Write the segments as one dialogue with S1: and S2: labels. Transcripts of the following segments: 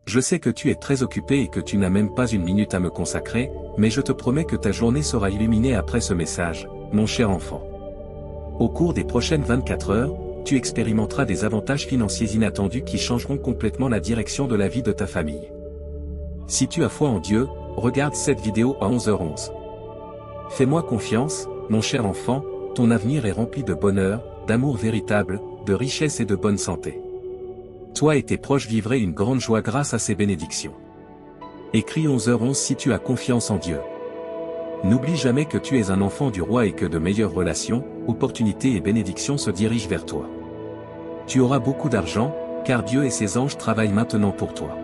S1: Je sais que tu es très occupé et que tu n'as même pas une minute à me consacrer, mais je te promets que ta journée sera illuminée après ce message, mon cher enfant. Au cours des prochaines 24 heures, tu expérimenteras des avantages financiers inattendus qui changeront complètement la direction de la vie de ta famille. Si tu as foi en Dieu, regarde cette vidéo à 11h11. Fais-moi confiance, mon cher enfant, ton avenir est rempli de bonheur, d'amour véritable, de richesse et de bonne santé. Toi et tes proches vivrez une grande joie grâce à ces bénédictions. Écris 11h11 si tu as confiance en Dieu. N'oublie jamais que tu es un enfant du roi et que de meilleures relations, opportunités et bénédictions se dirigent vers toi. Tu auras beaucoup d'argent, car Dieu et ses anges travaillent maintenant pour toi.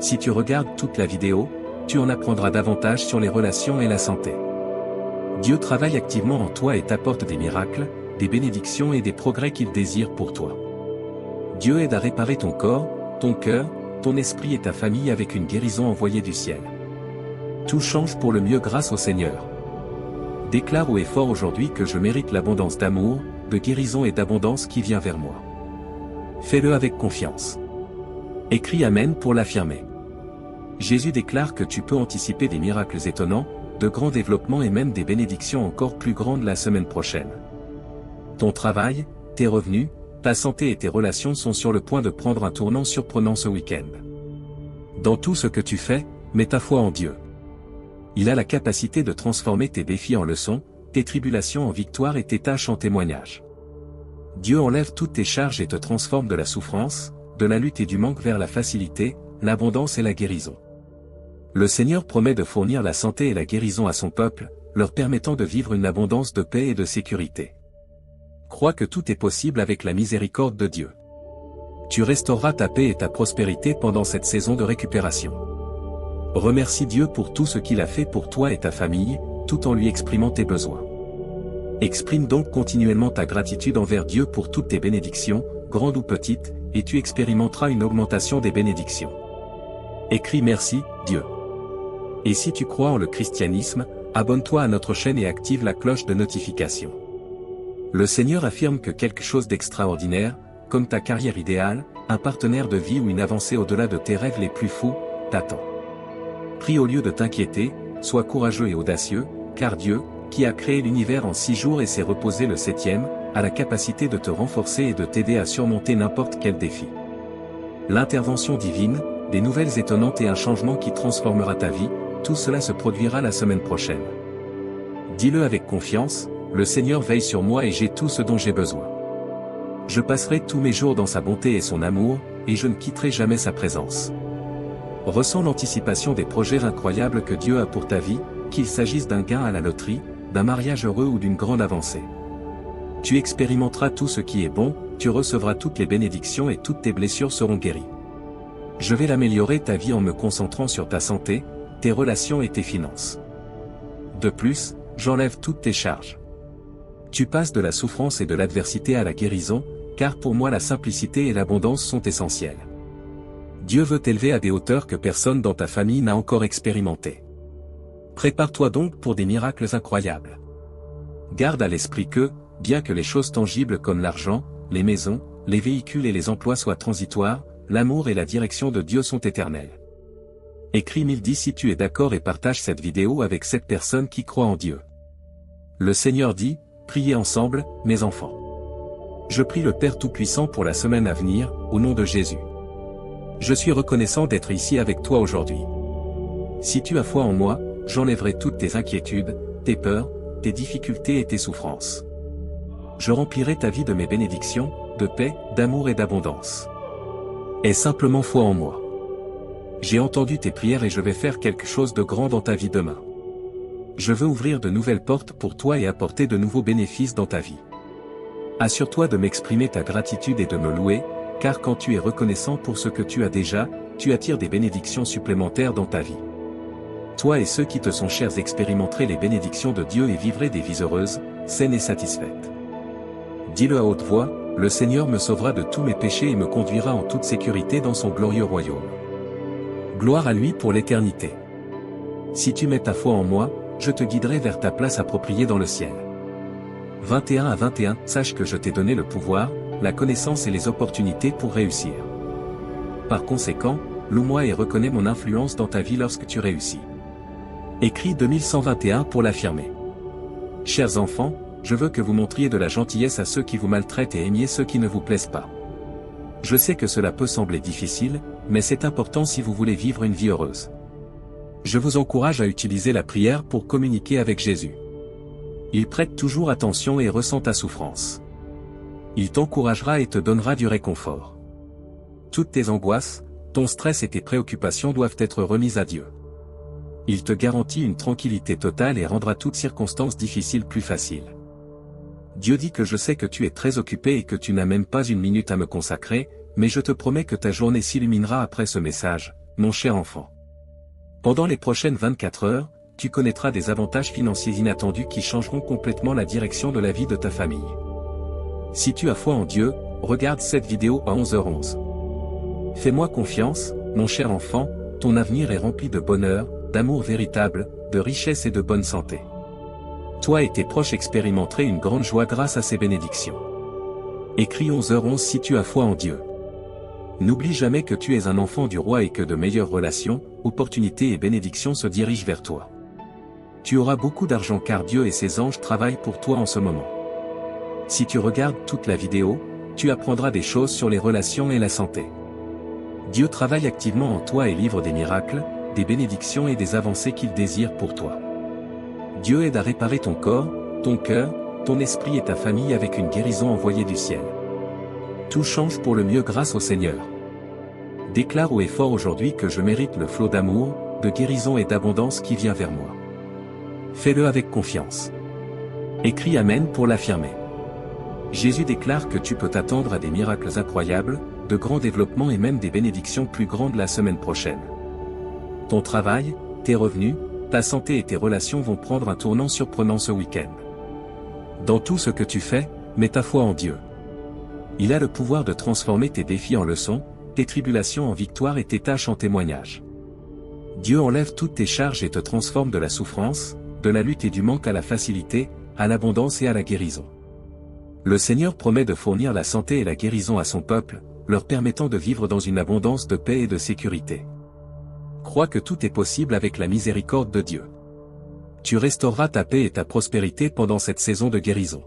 S1: Si tu regardes toute la vidéo, tu en apprendras davantage sur les relations et la santé. Dieu travaille activement en toi et t'apporte des miracles, des bénédictions et des progrès qu'il désire pour toi. Dieu aide à réparer ton corps, ton cœur, ton esprit et ta famille avec une guérison envoyée du ciel. Tout change pour le mieux grâce au Seigneur. Déclare haut et fort aujourd'hui que je mérite l'abondance d'amour, de guérison et d'abondance qui vient vers moi. Fais-le avec confiance. Écris Amen pour l'affirmer. Jésus déclare que tu peux anticiper des miracles étonnants, de grands développements et même des bénédictions encore plus grandes la semaine prochaine. Ton travail, tes revenus, ta santé et tes relations sont sur le point de prendre un tournant surprenant ce week-end. Dans tout ce que tu fais, mets ta foi en Dieu. Il a la capacité de transformer tes défis en leçons, tes tribulations en victoires et tes tâches en témoignages. Dieu enlève toutes tes charges et te transforme de la souffrance, de la lutte et du manque vers la facilité, l'abondance et la guérison. Le Seigneur promet de fournir la santé et la guérison à son peuple, leur permettant de vivre une abondance de paix et de sécurité. Crois que tout est possible avec la miséricorde de Dieu. Tu restaureras ta paix et ta prospérité pendant cette saison de récupération. Remercie Dieu pour tout ce qu'il a fait pour toi et ta famille, tout en lui exprimant tes besoins. Exprime donc continuellement ta gratitude envers Dieu pour toutes tes bénédictions, grandes ou petites, et tu expérimenteras une augmentation des bénédictions. Écris merci, Dieu. Et si tu crois en le christianisme, abonne-toi à notre chaîne et active la cloche de notification. Le Seigneur affirme que quelque chose d'extraordinaire, comme ta carrière idéale, un partenaire de vie ou une avancée au-delà de tes rêves les plus fous, t'attend. Prie au lieu de t'inquiéter, sois courageux et audacieux, car Dieu, qui a créé l'univers en 6 jours et s'est reposé le 7e, a la capacité de te renforcer et de t'aider à surmonter n'importe quel défi. L'intervention divine, des nouvelles étonnantes et un changement qui transformera ta vie, tout cela se produira la semaine prochaine. Dis-le avec confiance, le Seigneur veille sur moi et j'ai tout ce dont j'ai besoin. Je passerai tous mes jours dans sa bonté et son amour, et je ne quitterai jamais sa présence. Ressens l'anticipation des projets incroyables que Dieu a pour ta vie, qu'il s'agisse d'un gain à la loterie, d'un mariage heureux ou d'une grande avancée. Tu expérimenteras tout ce qui est bon, tu recevras toutes les bénédictions et toutes tes blessures seront guéries. Je vais améliorer ta vie en me concentrant sur ta santé, tes relations et tes finances. De plus, j'enlève toutes tes charges. Tu passes de la souffrance et de l'adversité à la guérison, car pour moi la simplicité et l'abondance sont essentielles. Dieu veut t'élever à des hauteurs que personne dans ta famille n'a encore expérimentées. Prépare-toi donc pour des miracles incroyables. Garde à l'esprit que, bien que les choses tangibles comme l'argent, les maisons, les véhicules et les emplois soient transitoires, l'amour et la direction de Dieu sont éternels. Écris 1010 si tu es d'accord et partage cette vidéo avec cette personne qui croit en Dieu. Le Seigneur dit, priez ensemble, mes enfants. Je prie le Père Tout-Puissant pour la semaine à venir, au nom de Jésus. Je suis reconnaissant d'être ici avec toi aujourd'hui. Si tu as foi en moi, j'enlèverai toutes tes inquiétudes, tes peurs, tes difficultés et tes souffrances. Je remplirai ta vie de mes bénédictions, de paix, d'amour et d'abondance. Aie simplement foi en moi. J'ai entendu tes prières et je vais faire quelque chose de grand dans ta vie demain. Je veux ouvrir de nouvelles portes pour toi et apporter de nouveaux bénéfices dans ta vie. Assure-toi de m'exprimer ta gratitude et de me louer, car quand tu es reconnaissant pour ce que tu as déjà, tu attires des bénédictions supplémentaires dans ta vie. Toi et ceux qui te sont chers expérimenterez les bénédictions de Dieu et vivrez des vies heureuses, saines et satisfaites. Dis-le à haute voix, le Seigneur me sauvera de tous mes péchés et me conduira en toute sécurité dans son glorieux royaume. Gloire à lui pour l'éternité. Si tu mets ta foi en moi, je te guiderai vers ta place appropriée dans le ciel. 21-21 Sache que je t'ai donné le pouvoir, la connaissance et les opportunités pour réussir. Par conséquent, loue-moi et reconnais mon influence dans ta vie lorsque tu réussis. Écrit 2121 pour l'affirmer. Chers enfants, je veux que vous montriez de la gentillesse à ceux qui vous maltraitent et aimiez ceux qui ne vous plaisent pas. Je sais que cela peut sembler difficile, mais c'est important si vous voulez vivre une vie heureuse. Je vous encourage à utiliser la prière pour communiquer avec Jésus. Il prête toujours attention et ressent ta souffrance. Il t'encouragera et te donnera du réconfort. Toutes tes angoisses, ton stress et tes préoccupations doivent être remises à Dieu. Il te garantit une tranquillité totale et rendra toute circonstance difficile plus facile. Dieu dit que je sais que tu es très occupé et que tu n'as même pas une minute à me consacrer, mais je te promets que ta journée s'illuminera après ce message, mon cher enfant. Pendant les prochaines 24 heures, tu connaîtras des avantages financiers inattendus qui changeront complètement la direction de la vie de ta famille. Si tu as foi en Dieu, regarde cette vidéo à 11h11. Fais-moi confiance, mon cher enfant, ton avenir est rempli de bonheur, d'amour véritable, de richesse et de bonne santé. Toi et tes proches expérimenterez une grande joie grâce à ces bénédictions. Écris 11h11 si tu as foi en Dieu. N'oublie jamais que tu es un enfant du roi et que de meilleures relations, opportunités et bénédictions se dirigent vers toi. Tu auras beaucoup d'argent car Dieu et ses anges travaillent pour toi en ce moment. Si tu regardes toute la vidéo, tu apprendras des choses sur les relations et la santé. Dieu travaille activement en toi et livre des miracles, des bénédictions et des avancées qu'il désire pour toi. Dieu aide à réparer ton corps, ton cœur, ton esprit et ta famille avec une guérison envoyée du ciel. Tout change pour le mieux grâce au Seigneur. Déclare haut et fort aujourd'hui que je mérite le flot d'amour, de guérison et d'abondance qui vient vers moi. Fais-le avec confiance. Écris Amen pour l'affirmer. Jésus déclare que tu peux t'attendre à des miracles incroyables, de grands développements et même des bénédictions plus grandes la semaine prochaine. Ton travail, tes revenus, ta santé et tes relations vont prendre un tournant surprenant ce week-end. Dans tout ce que tu fais, mets ta foi en Dieu. Il a le pouvoir de transformer tes défis en leçons, tes tribulations en victoire et tes tâches en témoignages. Dieu enlève toutes tes charges et te transforme de la souffrance, de la lutte et du manque à la facilité, à l'abondance et à la guérison. Le Seigneur promet de fournir la santé et la guérison à son peuple, leur permettant de vivre dans une abondance de paix et de sécurité. Crois que tout est possible avec la miséricorde de Dieu. Tu restaureras ta paix et ta prospérité pendant cette saison de guérison.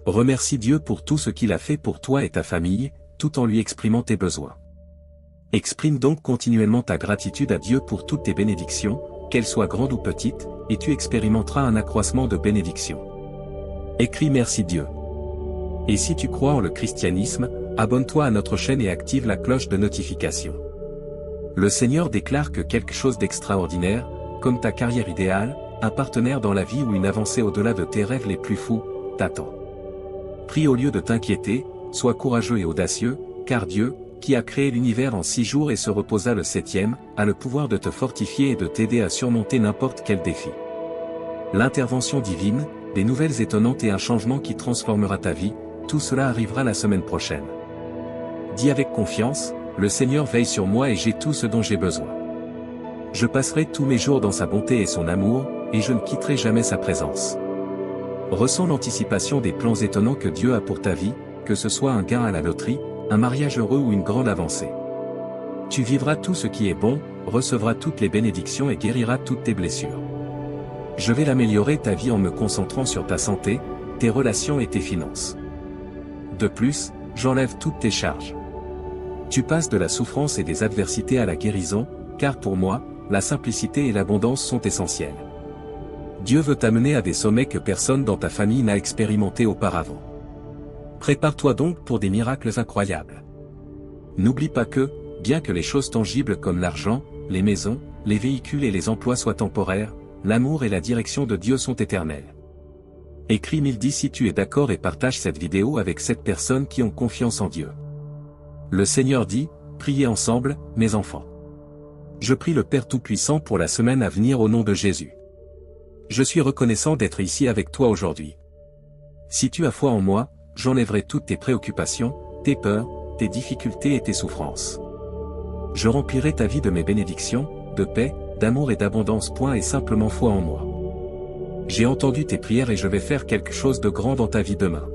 S1: Remercie Dieu pour tout ce qu'il a fait pour toi et ta famille, tout en lui exprimant tes besoins. Exprime donc continuellement ta gratitude à Dieu pour toutes tes bénédictions, qu'elles soient grandes ou petites, et tu expérimenteras un accroissement de bénédictions. Écris Merci Dieu. Et si tu crois en le christianisme, abonne-toi à notre chaîne et active la cloche de notification. Le Seigneur déclare que quelque chose d'extraordinaire, comme ta carrière idéale, un partenaire dans la vie ou une avancée au-delà de tes rêves les plus fous, t'attend. Prie au lieu de t'inquiéter, sois courageux et audacieux, car Dieu, qui a créé l'univers en 6 jours et se reposa le 7e, a le pouvoir de te fortifier et de t'aider à surmonter n'importe quel défi. L'intervention divine, des nouvelles étonnantes et un changement qui transformera ta vie, tout cela arrivera la semaine prochaine. Dis avec confiance, le Seigneur veille sur moi et j'ai tout ce dont j'ai besoin. Je passerai tous mes jours dans sa bonté et son amour, et je ne quitterai jamais sa présence. Ressens l'anticipation des plans étonnants que Dieu a pour ta vie, que ce soit un gain à la loterie, un mariage heureux ou une grande avancée. Tu vivras tout ce qui est bon, recevras toutes les bénédictions et guériras toutes tes blessures. Je vais l'améliorer ta vie en me concentrant sur ta santé, tes relations et tes finances. De plus, j'enlève toutes tes charges. Tu passes de la souffrance et des adversités à la guérison, car pour moi, la simplicité et l'abondance sont essentielles. Dieu veut t'amener à des sommets que personne dans ta famille n'a expérimenté auparavant. Prépare-toi donc pour des miracles incroyables. N'oublie pas que, bien que les choses tangibles comme l'argent, les maisons, les véhicules et les emplois soient temporaires, l'amour et la direction de Dieu sont éternels. Écris 1010 si tu es d'accord et partage cette vidéo avec 7 personnes qui ont confiance en Dieu. Le Seigneur dit, priez ensemble, mes enfants. Je prie le Père Tout-Puissant pour la semaine à venir au nom de Jésus. Je suis reconnaissant d'être ici avec toi aujourd'hui. Si tu as foi en moi, j'enlèverai toutes tes préoccupations, tes peurs, tes difficultés et tes souffrances. Je remplirai ta vie de mes bénédictions, de paix, d'amour et d'abondance. Et simplement foi en moi. J'ai entendu tes prières et je vais faire quelque chose de grand dans ta vie demain.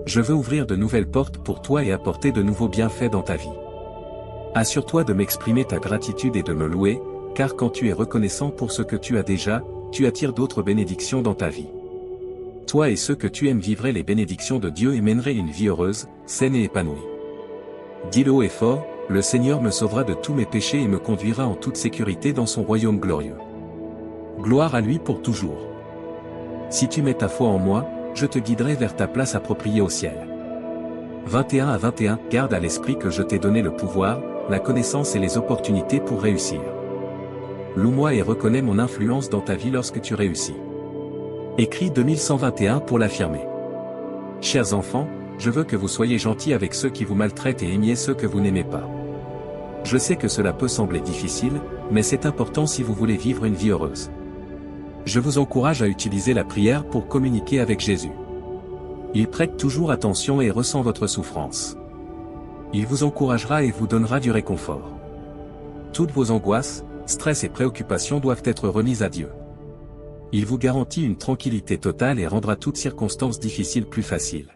S1: Je veux ouvrir de nouvelles portes pour toi et apporter de nouveaux bienfaits dans ta vie. Assure-toi de m'exprimer ta gratitude et de me louer, car quand tu es reconnaissant pour ce que tu as déjà, tu attires d'autres bénédictions dans ta vie. Toi et ceux que tu aimes vivrez les bénédictions de Dieu et mènerez une vie heureuse, saine et épanouie. Dis-le haut et fort, le Seigneur me sauvera de tous mes péchés et me conduira en toute sécurité dans son royaume glorieux. Gloire à lui pour toujours. Si tu mets ta foi en moi, je te guiderai vers ta place appropriée au ciel. 21 à 21. Garde à l'esprit que je t'ai donné le pouvoir, la connaissance et les opportunités pour réussir. Loue-moi et reconnais mon influence dans ta vie lorsque tu réussis. Écrit 2121 pour l'affirmer. Chers enfants, je veux que vous soyez gentils avec ceux qui vous maltraitent et aimiez ceux que vous n'aimez pas. Je sais que cela peut sembler difficile, mais c'est important si vous voulez vivre une vie heureuse. Je vous encourage à utiliser la prière pour communiquer avec Jésus. Il prête toujours attention et ressent votre souffrance. Il vous encouragera et vous donnera du réconfort. Toutes vos angoisses, stress et préoccupations doivent être remises à Dieu. Il vous garantit une tranquillité totale et rendra toute circonstance difficile plus facile.